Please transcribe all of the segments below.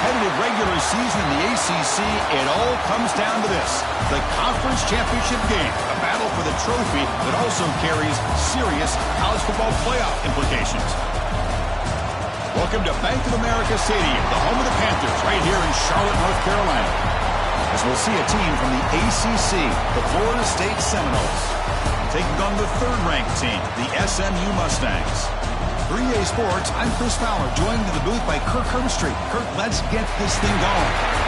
competitive regular season in the ACC, it all comes down to this: the conference championship game, a battle for the trophy that also carries serious college football playoff implications. Welcome to Bank of America Stadium, the home of the Panthers, right here in Charlotte, North Carolina, as we'll see a team from the ACC, the Florida State Seminoles, taking on the third-ranked team, the SMU Mustangs. For EA Sports, I'm Chris Fowler, joined in the booth by Kirk Herbstreit. Kirk, let's get this thing going.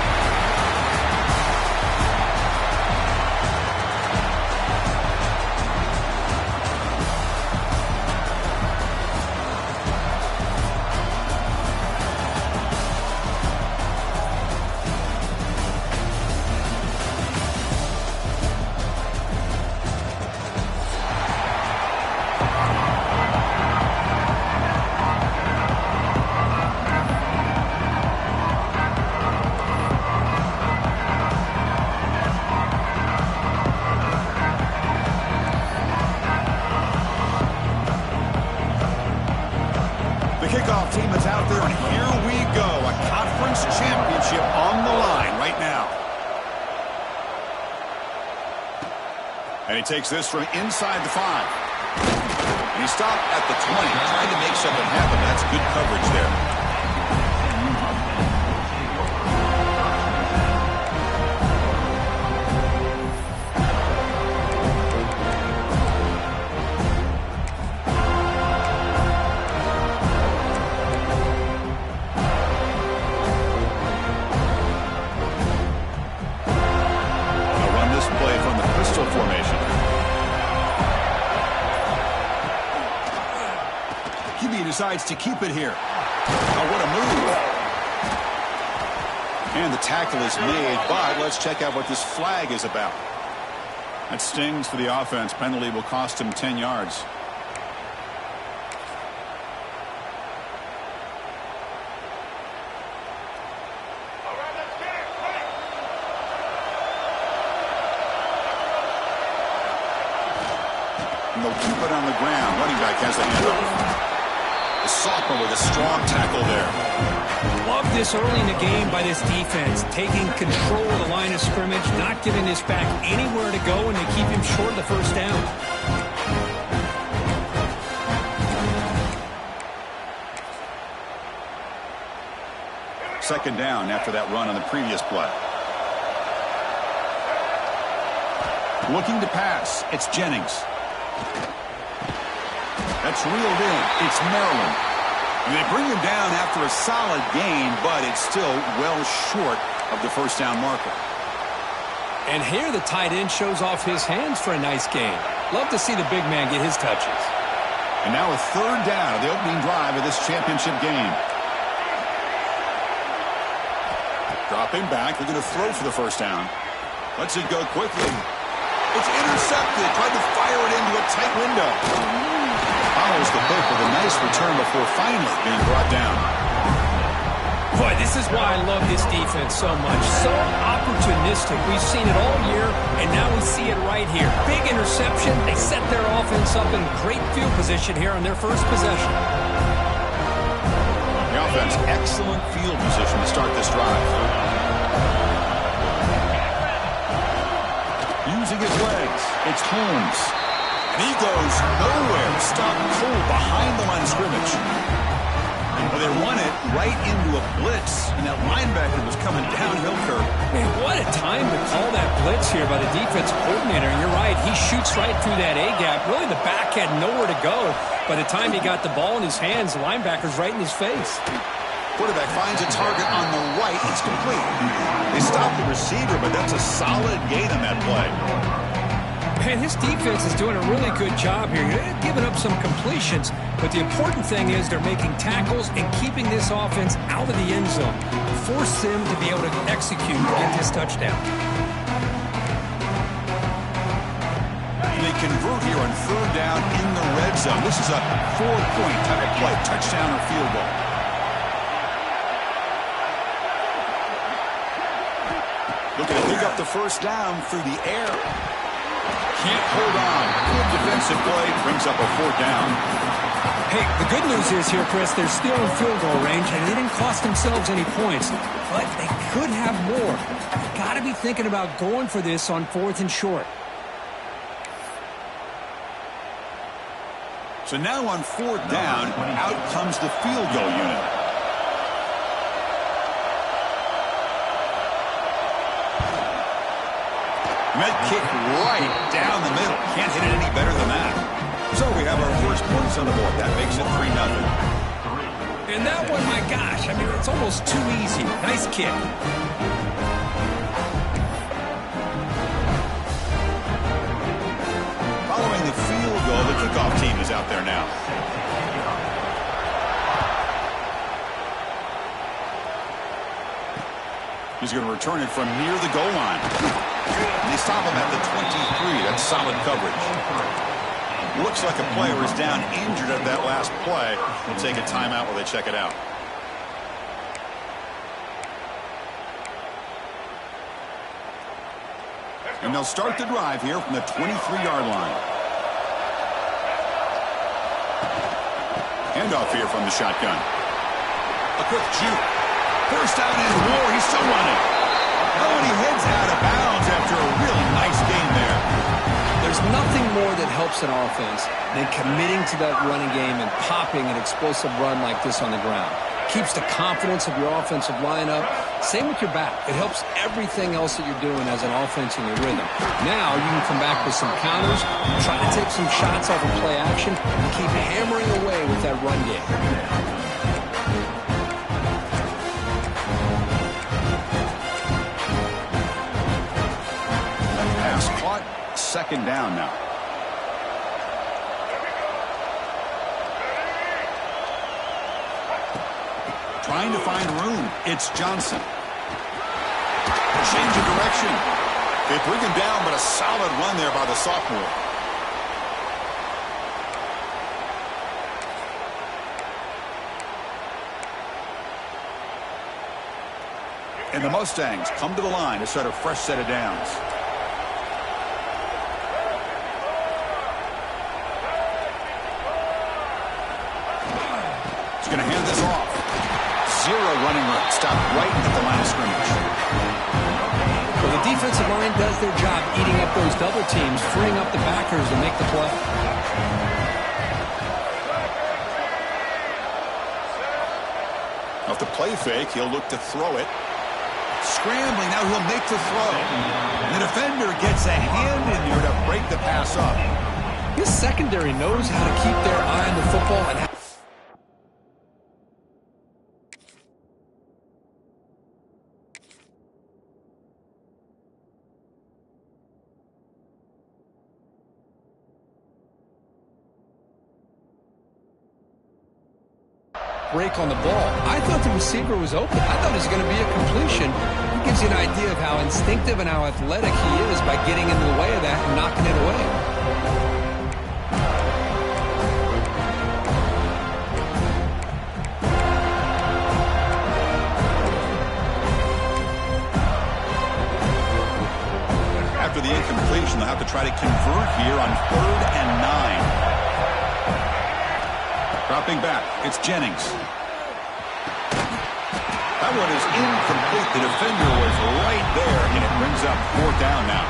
Kickoff team is out there, and here we go. A conference championship on the line right now. And he takes this from inside the 5. And he stopped at the 20, trying to make something happen. That's good coverage there. Formation. QB decides to keep it here. Oh, what a move. And the tackle is made, but let's check out what this flag is about. That stings for the offense. Penalty will cost him 10 yards. They'll keep it on the ground. Running back has the handoff. The sophomore with a strong tackle there. Love this early in the game by this defense. Taking control of the line of scrimmage, not giving this back anywhere to go, and they keep him short of the first down. Second down after that run on the previous play. Looking to pass. It's Jennings. That's reeled in. It's Maryland. And they bring him down after a solid gain, but it's still well short of the first down marker. And here the tight end shows off his hands for a nice gain. Love to see the big man get his touches. And now a third down of the opening drive of this championship game. Dropping back. They're going to throw for the first down. Lets it go quickly. It's intercepted. Tried to fire it into a tight window. Follows the pick with a nice return before finally being brought down. Boy, this is why I love this defense so much. So opportunistic. We've seen it all year, and now we see it right here. Big interception. They set their offense up in great field position here on their first possession. The offense, excellent field position to start this drive. Using his legs, it's Holmes. And he goes nowhere. Stopped cold behind the line of scrimmage. Well, they run it right into a blitz, and that linebacker was coming downhill, Kirk. Man, what a time to call that blitz here by the defensive coordinator. And you're right, he shoots right through that A-gap. Really, the back had nowhere to go. By the time he got the ball in his hands, the linebacker's right in his face. Quarterback finds a target on the right. It's complete. They stop the receiver, but that's a solid gain on that play. Man, his defense is doing a really good job here. They're giving up some completions, but the important thing is they're making tackles and keeping this offense out of the end zone. Force them to be able to execute and get this touchdown. They convert here on third down in the red zone. This is a 4-point type of play, touchdown or field goal. Looking to pick up the first down through the air. Can't hold on. Good defensive play brings up a fourth down. Hey, the good news is here, Chris, they're still in field goal range, and they didn't cost themselves any points, but they could have more. You've got to be thinking about going for this on 4th and short. So now on 4th down, out comes the field goal unit. Med kick right down the middle. Can't hit it any better than that. So we have our first points on the board. That makes it 3-0. And that one, my gosh, I mean, it's almost too easy. Nice kick. Following the field goal, the kickoff team is out there now. He's going to return it from near the goal line. They stop him at the 23. That's solid coverage. Looks like a player is down injured at that last play. We'll take a timeout while they check it out. And they'll start the drive here from the 23-yard line. Handoff here from the shotgun. A quick juke. First down and more. He's still running. Oh, and he heads out of bounds after a really nice game there. There's nothing more that helps an offense than committing to that running game and popping an explosive run like this on the ground. Keeps the confidence of your offensive lineup. Same with your back. It helps everything else that you're doing as an offense in your rhythm. Now you can come back with some counters, try to take some shots off of play action, and keep hammering away with that run game. Second down now. Trying to find room. It's Johnson. Change of direction. They bring him down, but a solid run there by the sophomore. And the Mustangs come to the line to start a fresh set of downs. Going to hand this off. Zero running room. Stopped right at the line of scrimmage. Well, the defensive line does their job eating up those double teams, freeing up the backers to make the play. Off the play fake, he'll look to throw it. Scrambling, now he'll make the throw. The defender gets a hand in there to break the pass up. His secondary knows how to keep their eye on the football and break on the ball. I thought the receiver was open. I thought it was going to be a completion. It gives you an idea of how instinctive and how athletic he is by getting into the way of that and knocking it away. After the incompletion, they'll have to try to convert here on 3rd and 9. Dropping back, it's Jennings. That one is incomplete. The defender was right there, and it brings up 4th down now.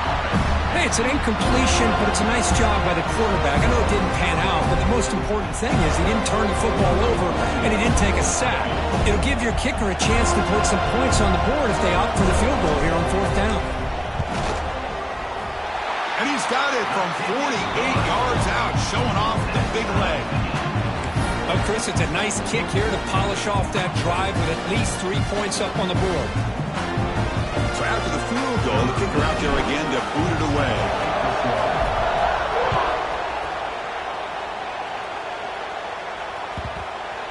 Hey, it's an incompletion, but it's a nice job by the quarterback. I know it didn't pan out, but the most important thing is he didn't turn the football over, and he didn't take a sack. It'll give your kicker a chance to put some points on the board if they opt for the field goal here on 4th down. And he's got it from 48 yards out, showing off the big leg. Oh, Chris, it's a nice kick here to polish off that drive with at least 3 points up on the board. So after the field goal, the kicker out there again to boot it away.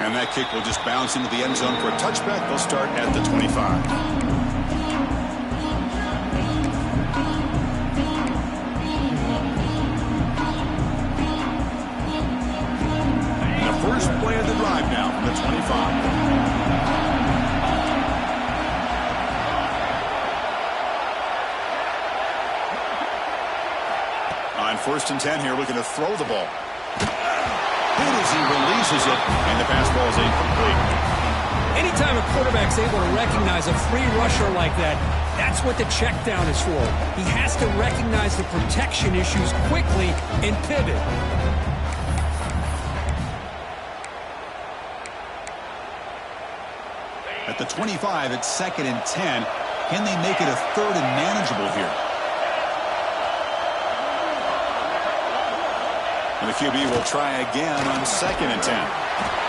And that kick will just bounce into the end zone for a touchback. They'll start at the 25. First play of the drive now from the 25. On 1st and 10 here, looking to throw the ball. hit as he releases it, and the pass ball is incomplete. Anytime a quarterback's able to recognize a free rusher like that, that's what the check down is for. He has to recognize the protection issues quickly and pivot. At the 25, it's 2nd and 10. Can they make it a 3rd and manageable here? And the QB will try again on 2nd and 10.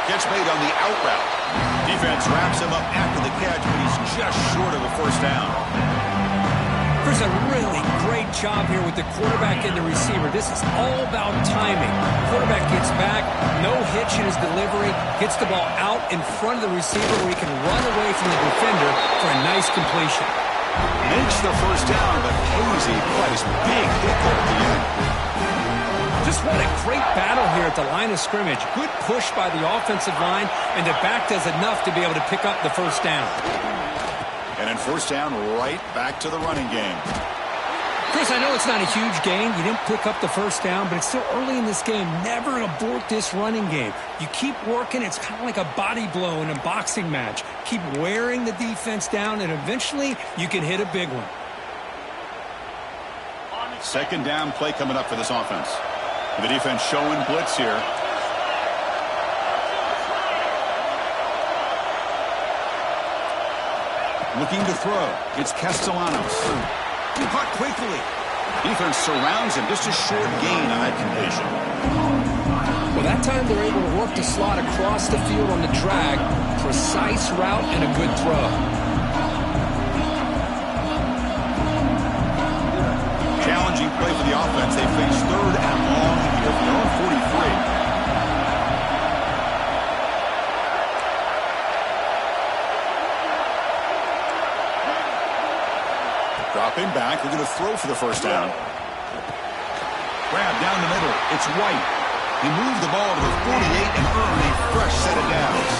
Catch made on the out route. Defense wraps him up after the catch, but he's just short of a 1st down. There's a really great job here with the quarterback and the receiver. This is all about timing. Quarterback gets back, no hitch in his delivery, gets the ball out in front of the receiver where he can run away from the defender for a nice completion. Makes the 1st down, but pays a price. Big hit there at the end. Just what a great battle here at the line of scrimmage. Good push by the offensive line, and the back does enough to be able to pick up the 1st down. And in 1st down, right back to the running game. Chris, I know it's not a huge gain. You didn't pick up the 1st down, but it's still early in this game. Never abort this running game. You keep working. It's kind of like a body blow in a boxing match. Keep wearing the defense down, and eventually you can hit a big one. 2nd down play coming up for this offense. The defense showing blitz here. Looking to throw. It's Castellanos. Caught quickly. Defense surrounds him. Just a short gain on that completion. Well, that time they're able to work the slot across the field on the drag. Precise route and a good throw. Challenging play for the offense. They face 3rd and long here from their own 43. Dropping back. They're going to throw for the 1st down. Grab down the middle. It's White. He moved the ball to the 48 and earned a fresh set of downs.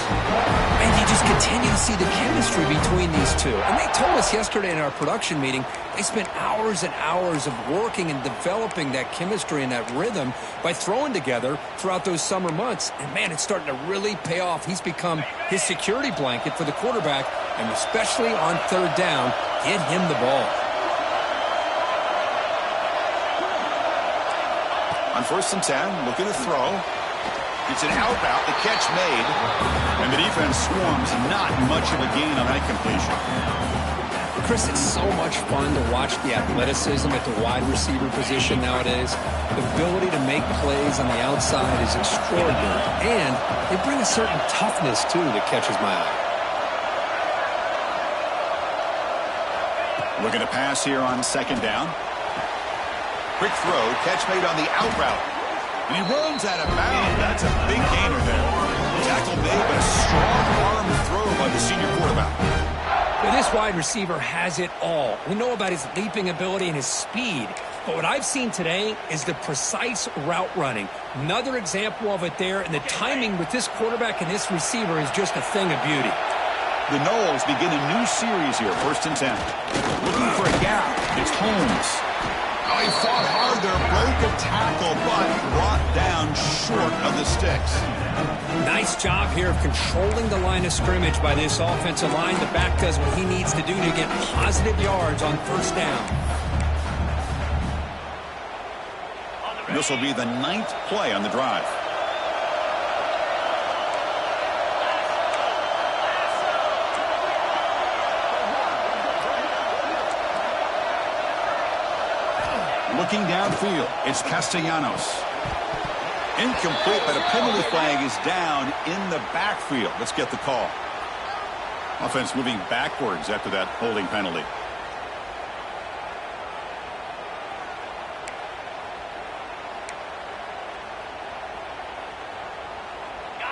And you just continue to see the chemistry between these two. And they told us yesterday in our production meeting, they spent hours and hours of working and developing that chemistry and that rhythm by throwing together throughout those summer months. And, man, it's starting to really pay off. He's become his security blanket for the quarterback, and especially on 3rd down, get him the ball. On 1st and 10, looking to throw. It's an out route, the catch made, and the defense swarms. Not much of a gain on that completion. Chris, it's so much fun to watch the athleticism at the wide receiver position nowadays. The ability to make plays on the outside is extraordinary, and they bring a certain toughness, too, that catches my eye. Looking to pass here on 2nd down. Quick throw, catch made on the out route. And he runs out of bounds. That's a big gainer there. Tackle made, but a strong arm throw by the senior quarterback. Well, this wide receiver has it all. We know about his leaping ability and his speed. But what I've seen today is the precise route running. Another example of it there, and the timing with this quarterback and this receiver is just a thing of beauty. The Noles begin a new series here, 1st and 10. Looking for a gap. It's Holmes. Oh, he fought hard there, broke a tackle, but brought down short of the sticks. Nice job here of controlling the line of scrimmage by this offensive line. The back does what he needs to do to get positive yards on 1st down. This will be the 9th play on the drive. Looking downfield, it's Castellanos. Incomplete, but a penalty flag is down in the backfield. Let's get the call. Offense moving backwards after that holding penalty.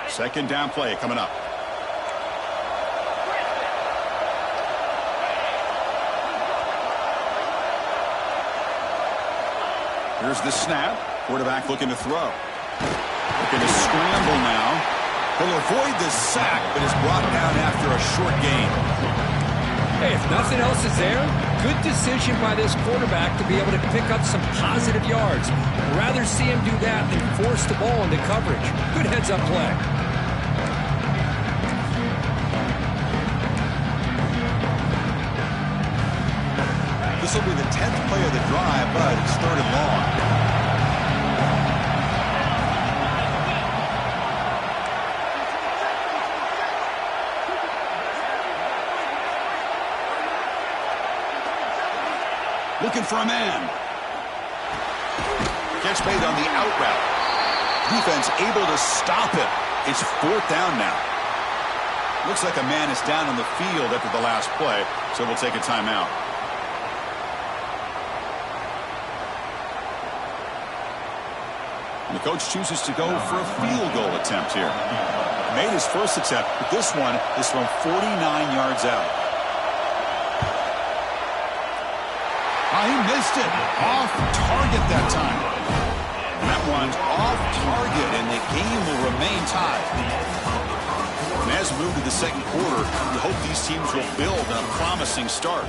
Second down play coming up. Here's the snap. Quarterback looking to throw. Looking to scramble now. He'll avoid the sack, but is brought down after a short gain. Hey, if nothing else is there, Good decision by this quarterback to be able to pick up some positive yards. I'd rather see him do that than force the ball into coverage. Good heads-up play. This will be the 10th play of the drive, but it's 3rd and long. Looking for a man. Catch made on the out route. Defense able to stop it. It's 4th down now. Looks like a man is down on the field after the last play, so we'll take a timeout. And the coach chooses to go for a field goal attempt here. Made his first attempt, but this one is from 49 yards out. He missed it. Off target that time. That one's off target, and the game will remain tied. And as we move to the second quarter, we hope these teams will build on a promising start.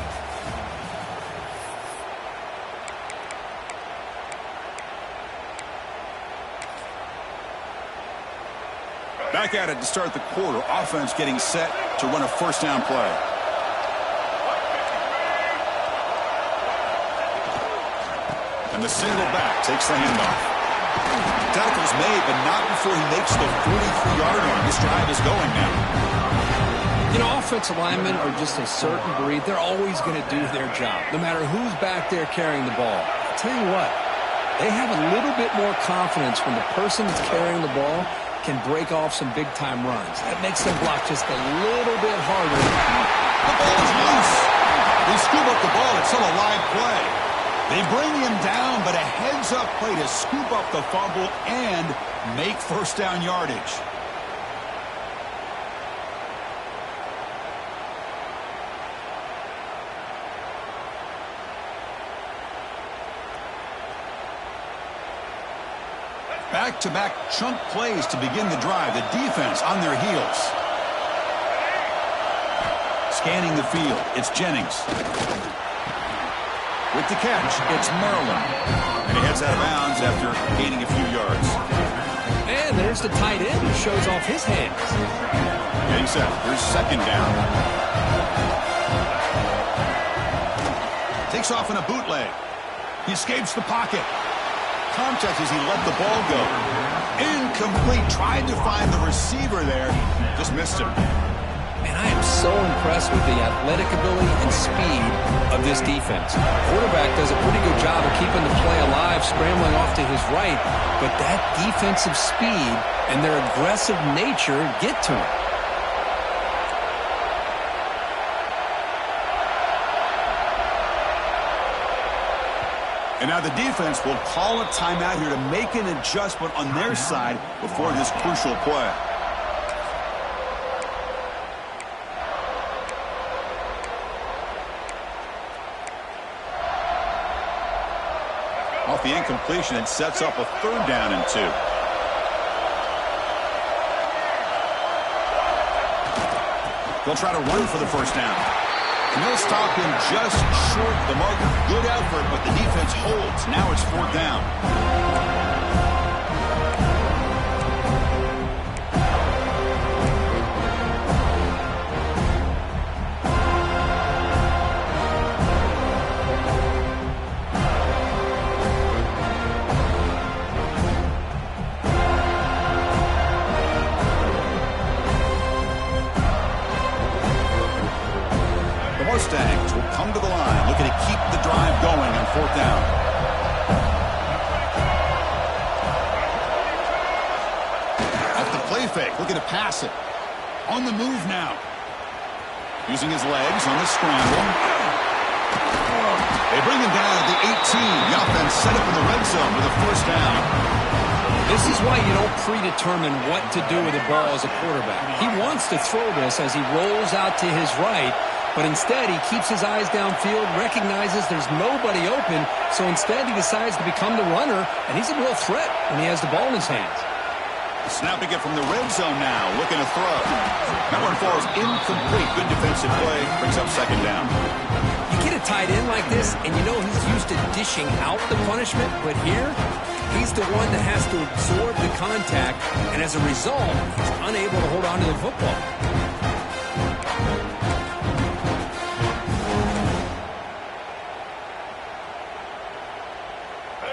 Back at it to start the quarter. Offense getting set to run a first down play. And the single back takes the handoff. Tackle's made, but not before he makes the 43-yard line. This drive is going now. You know, offensive linemen are just a certain breed. They're always going to do their job, no matter who's back there carrying the ball. I'll tell you what, they have a little bit more confidence when the person that's carrying the ball can break off some big-time runs. That makes them block just a little bit harder. The ball is loose. They scoop up the ball. It's still a live play. They bring him down, but a heads-up play to scoop up the fumble and make first down yardage. Back-to-back chunk plays to begin the drive. The defense on their heels. Scanning the field, it's Jennings. With the catch, it's Maryland. And he heads out of bounds after gaining a few yards. And there's the tight end who shows off his hands. Getting set. Here's second down. Takes off in a bootleg. He escapes the pocket. Contact as he let the ball go. Incomplete. Tried to find the receiver there. Just missed him. And I am so impressed with the athletic ability and speed of this defense. The quarterback does a pretty good job of keeping the play alive, scrambling off to his right, but that defensive speed and their aggressive nature get to him. And now the defense will call a timeout here to make an adjustment on their side before this crucial play. Off the incompletion, it sets up a 3rd down and 2. They'll try to run for the first down. And they'll stop him just short of the marker. Good effort, but the defense holds. Now it's 4th down. Mustangs will come to the line, looking to keep the drive going on 4th down. At the play fake, looking to pass it. On the move now. Using his legs on the scramble. They bring him down at the 18. The offense set up in the red zone with a first down. This is why you don't predetermine what to do with the ball as a quarterback. He wants to throw this as he rolls out to his right, but instead he keeps his eyes downfield, recognizes there's nobody open, so instead he decides to become the runner, and he's a real threat when he has the ball in his hands. Snapping it from the red zone now, looking to throw. That one falls incomplete. Good defensive play, brings up second down. You get a tight end like this, and you know he's used to dishing out the punishment, but here, he's the one that has to absorb the contact, and as a result, he's unable to hold on to the football.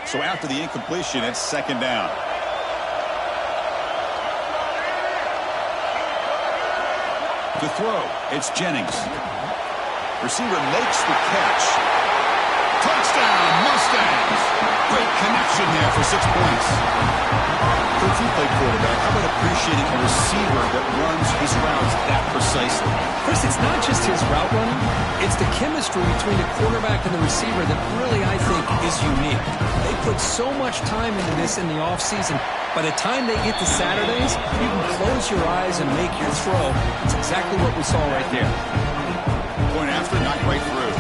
So after the incompletion, it's second down. To throw, it's Jennings. Receiver makes the catch. Touchdown, Mustangs! Great connection there for 6 points. If you play quarterback, how about appreciating a receiver that runs his routes that precisely? Chris, it's not just his route running. It's the chemistry between the quarterback and the receiver that really, I think, is unique. They put so much time into this in the offseason. By the time they get to Saturdays, you can close your eyes and make your throw. It's exactly what we saw right there. Point after, knocked right through.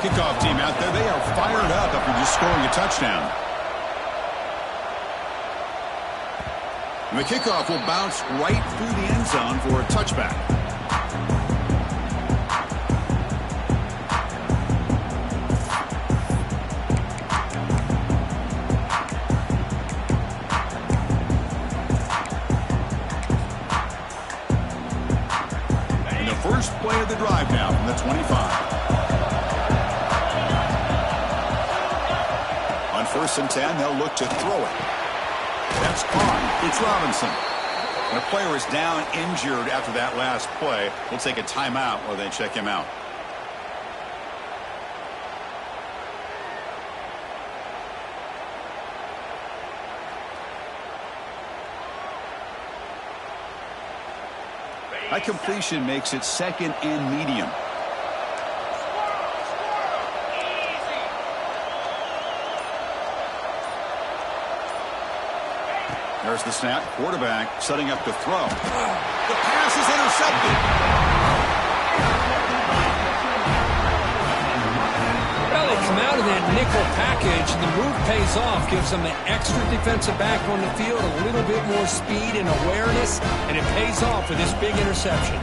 Kickoff team out there, they are fired up after just scoring a touchdown. And the kickoff will bounce right through the end zone for a touchback. And the first play of the drive now from the 25. On 1st and 10, they'll look to throw it. That's caught. It's Robinson. And a player is down injured after that last play. We'll take a timeout while they check him out. That completion makes it second and medium. There's the snap. Quarterback setting up to throw. The pass is intercepted. Well, they come out of that nickel package, and the move pays off, gives them an extra defensive back on the field, a little bit more speed and awareness, and it pays off for this big interception.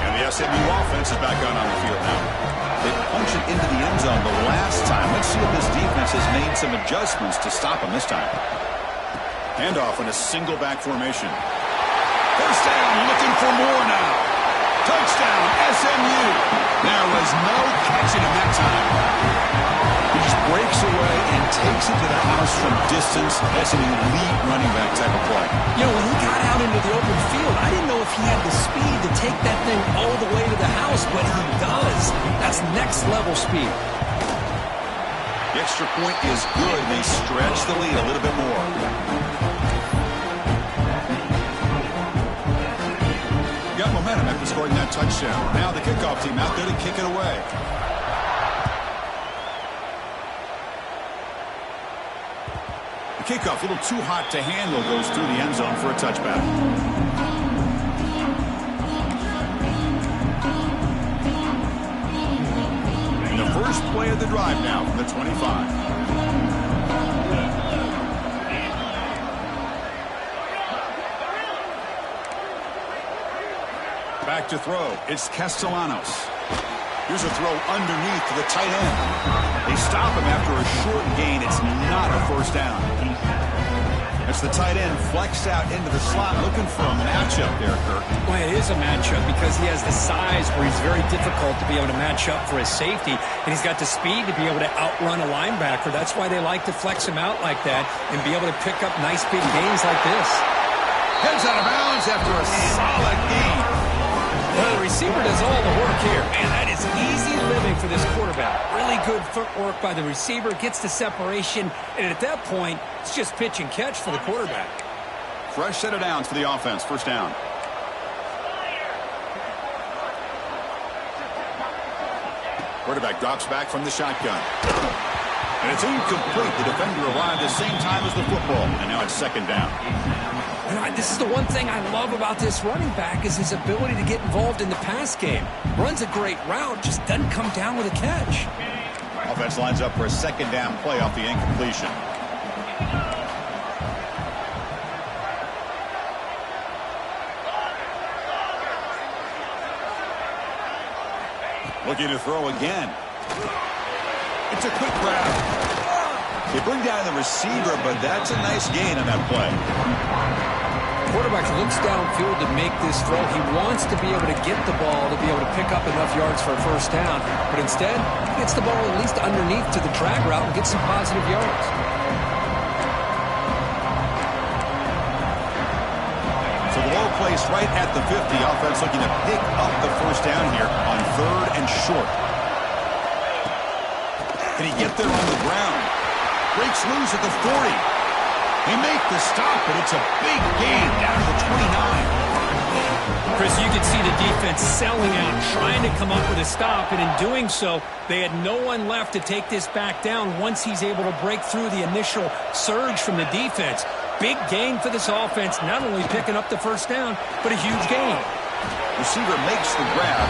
And the SMU offense is back out on the field now. They punched it into the end zone the last time. Let's see if this defense has made some adjustments to stop them this time. Handoff in a single back formation. First down, looking for more now. Touchdown, SMU. There was no catching him that time. He just breaks away and takes it to the house from distance. That's an elite running back type of play. You know, when he got out into the open field, I didn't know if he had the speed to take that thing all the way to the house, but he does. That's next level speed. The extra point is good. They stretch the lead a little bit more. Got momentum after scoring that touchdown. Now the kickoff team out there to kick it away. The kickoff, a little too hot to handle, goes through the end zone for a touchback. And the first play of the drive now from the 25. Back to throw. It's Castellanos. Here's a throw underneath to the tight end. They stop him after a short gain. It's not a first down. It's the tight end flexed out into the slot looking for a matchup there, Kirk. Well, it is a matchup because he has the size where he's very difficult to be able to match up for his safety, and he's got the speed to be able to outrun a linebacker. That's why they like to flex him out like that and be able to pick up nice big gains like this. Heads out of bounds after a solid gain. Well, the receiver does all the work here. Man, that is easy living for this quarterback. Really good footwork by the receiver, gets the separation, and at that point, it's just pitch and catch for the quarterback. Fresh set of downs for the offense. First down. Quarterback drops back from the shotgun. And it's incomplete. The defender arrived at the same time as the football, and now it's second down. And this is the one thing I love about this running back is his ability to get involved in the pass game. Runs a great route, just doesn't come down with a catch. Offense lines up for a second down play off the incompletion. Looking to throw again. It's a quick grab. They bring down the receiver, but that's a nice gain on that play. Quarterback looks downfield to make this throw. He wants to be able to get the ball to be able to pick up enough yards for a first down. But instead, he gets the ball at least underneath to the drag route and gets some positive yards. So the low place right at the 50. Offense looking to pick up the first down here on 3rd and short. Can he get there on the ground? Breaks loose at the 40. They make the stop, but it's a big gain down to the 29. Chris, you can see the defense selling out, trying to come up with a stop, and in doing so, they had no one left to take this back down once he's able to break through the initial surge from the defense. Big gain for this offense, not only picking up the first down, but a huge gain. Receiver makes the grab.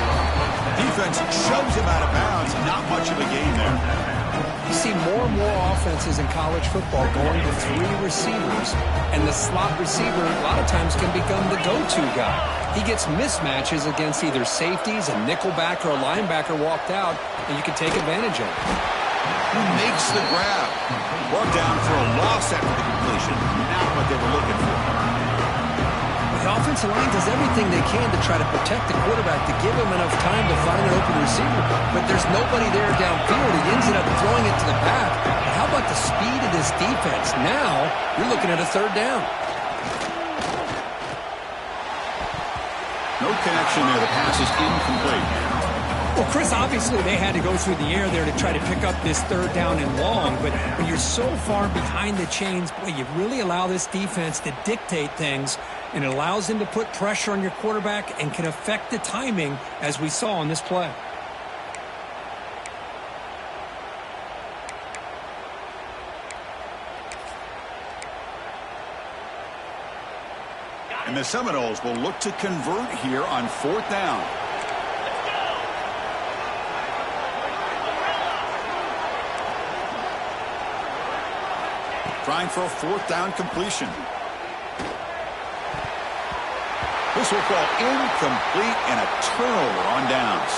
Defense shoves him out of bounds. Not much of a gain there. You see more and more offenses in college football going to 3 receivers, and the slot receiver a lot of times can become the go-to guy. He gets mismatches against either safeties, a nickelback, or a linebacker walked out, and you can take advantage of it. Who makes the grab? Brought down for a loss after the completion. Not what they were looking for. The offensive line does everything they can to try to protect the quarterback to give him enough time to find an open receiver, but there's nobody there downfield. He ends up throwing it to the back. But how about the speed of this defense? Now you're looking at a 3rd down. No connection there. The pass is incomplete. Well, Chris, obviously they had to go through the air there to try to pick up this 3rd down and long, but when you're so far behind the chains, boy, you really allow this defense to dictate things, and it allows them to put pressure on your quarterback and can affect the timing, as we saw on this play. And the Seminoles will look to convert here on 4th down. Trying for a 4th down completion. This will fall incomplete and a turnover on downs.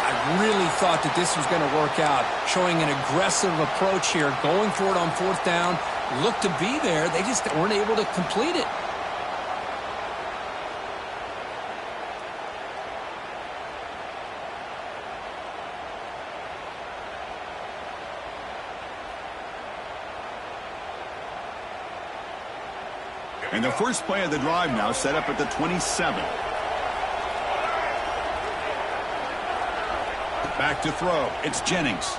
I really thought that this was going to work out, showing an aggressive approach here, going for it on 4th down. Looked to be there. They just weren't able to complete it. And the first play of the drive now set up at the 27. Back to throw. It's Jennings.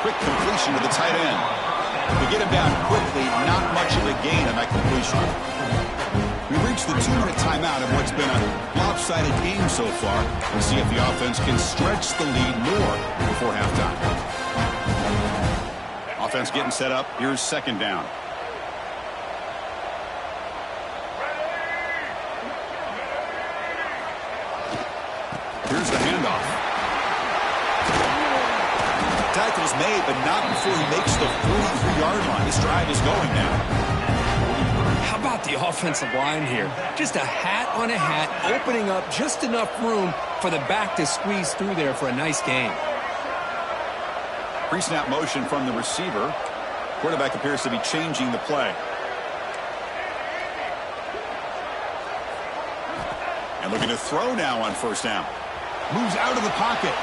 Quick completion to the tight end. To get him down quickly, not much of a gain on that completion. We reached the 2-minute timeout of what's been a lopsided game so far. We'll see if the offense can stretch the lead more before halftime. Offense getting set up. Here's 2nd down. Here's the handoff. Tackle's made, but not before he makes the 43-yard line. This drive is going now. How about the offensive line here? Just a hat on a hat, opening up just enough room for the back to squeeze through there for a nice gain. Pre-snap motion from the receiver. Quarterback appears to be changing the play. And looking to throw now on 1st down. Moves out of the pocket.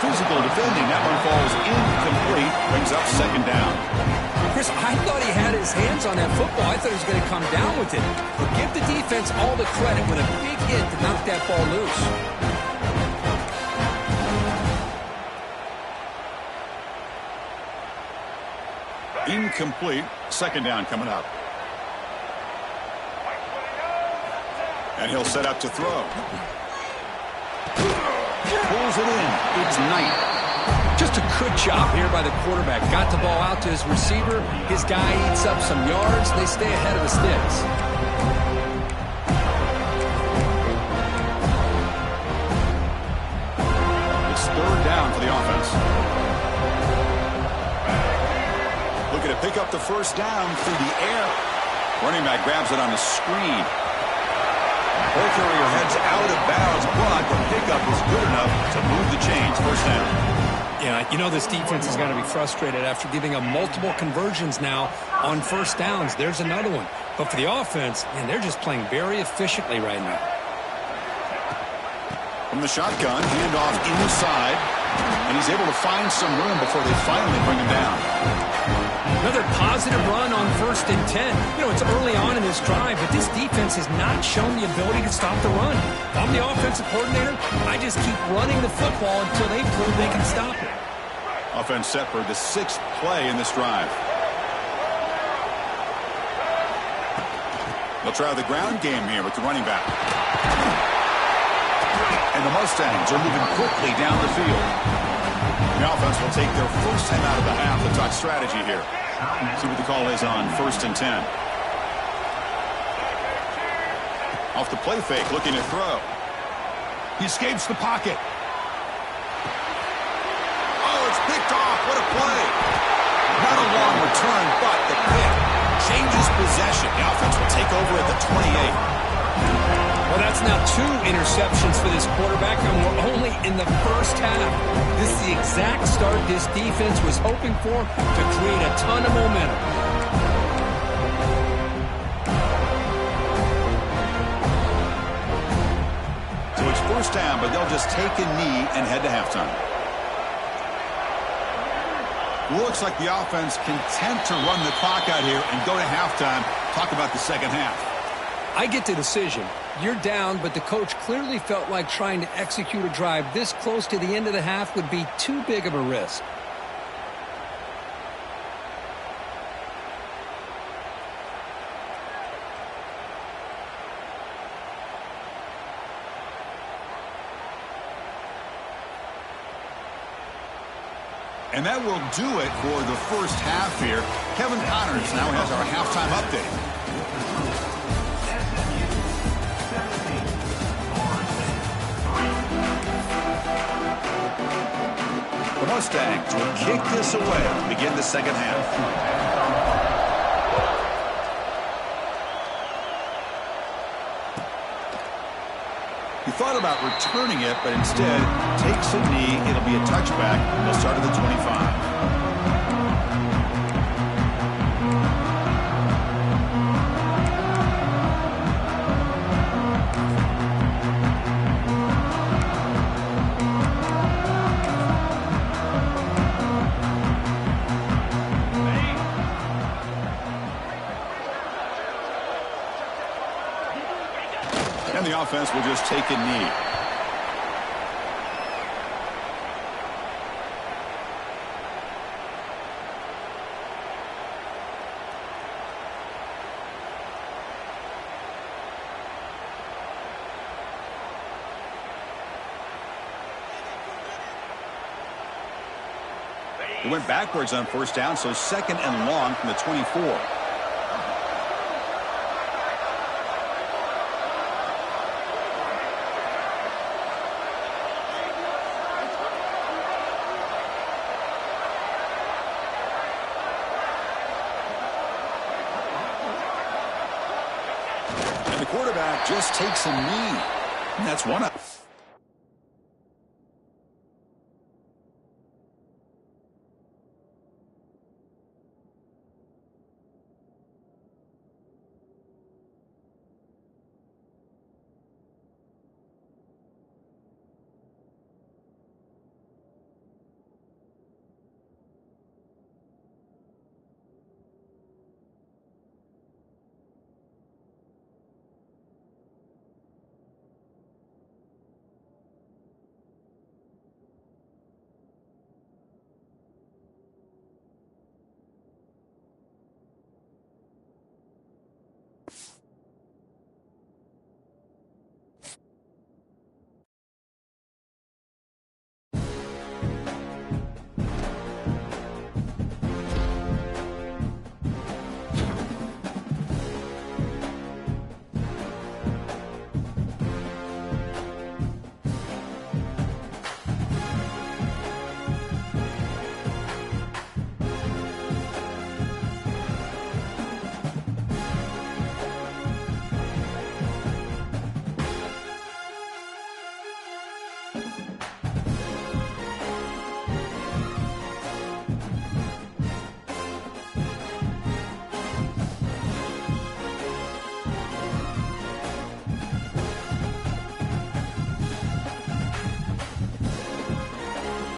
Physical defending. That one falls incomplete. Brings up 2nd down. Chris, I thought he had his hands on that football. I thought he was going to come down with it. But give the defense all the credit with a big hit to knock that ball loose. Incomplete. 2nd down coming up. And he'll set up to throw. Pulls it in. It's Knight. Just a good job here by the quarterback. Got the ball out to his receiver. His guy eats up some yards. They stay ahead of the sticks. It's 3rd down for the offense. Looking to pick up the first down through the air. Running back grabs it on the screen. Ball carrier heads out of bounds, but the pickup is good enough to move the chains. First down. Yeah, you know this defense is going to be frustrated after giving them multiple conversions now on first downs. There's another one. But for the offense, man, they're just playing very efficiently right now. From the shotgun, handoff inside, and he's able to find some room before they finally bring him down. Another positive run on 1st and 10. You know, it's early on in this drive, but this defense has not shown the ability to stop the run. If I'm the offensive coordinator, I just keep running the football until they prove they can stop it. Offense set for the 6th play in this drive. They'll try the ground game here with the running back. And the Mustangs are moving quickly down the field. The offense will take their first time out of the half to talk strategy here. See what the call is on 1st and 10. Off the play fake, looking to throw. He escapes the pocket. Oh, it's picked off. What a play. Not a long return, but the pick changes possession. The offense will take over at the 28. Well, that's now 2 interceptions for this quarterback, and we're only in the first half. This is the exact start this defense was hoping for to create a ton of momentum. So it's first down, but they'll just take a knee and head to halftime. Looks like the offense content to run the clock out here and go to halftime. Talk about the second half. I get the decision. You're down, but the coach clearly felt like trying to execute a drive this close to the end of the half would be too big of a risk. And that will do it for the first half here. Kevin Connors now has our halftime update. The Mustangs will kick this away to begin the second half. He thought about returning it, but instead takes a knee. It'll be a touchback. They'll start at the 25. And the offense will just take a knee. He went backwards on first down, so second and long from the 24. Just takes a knee. That's one up.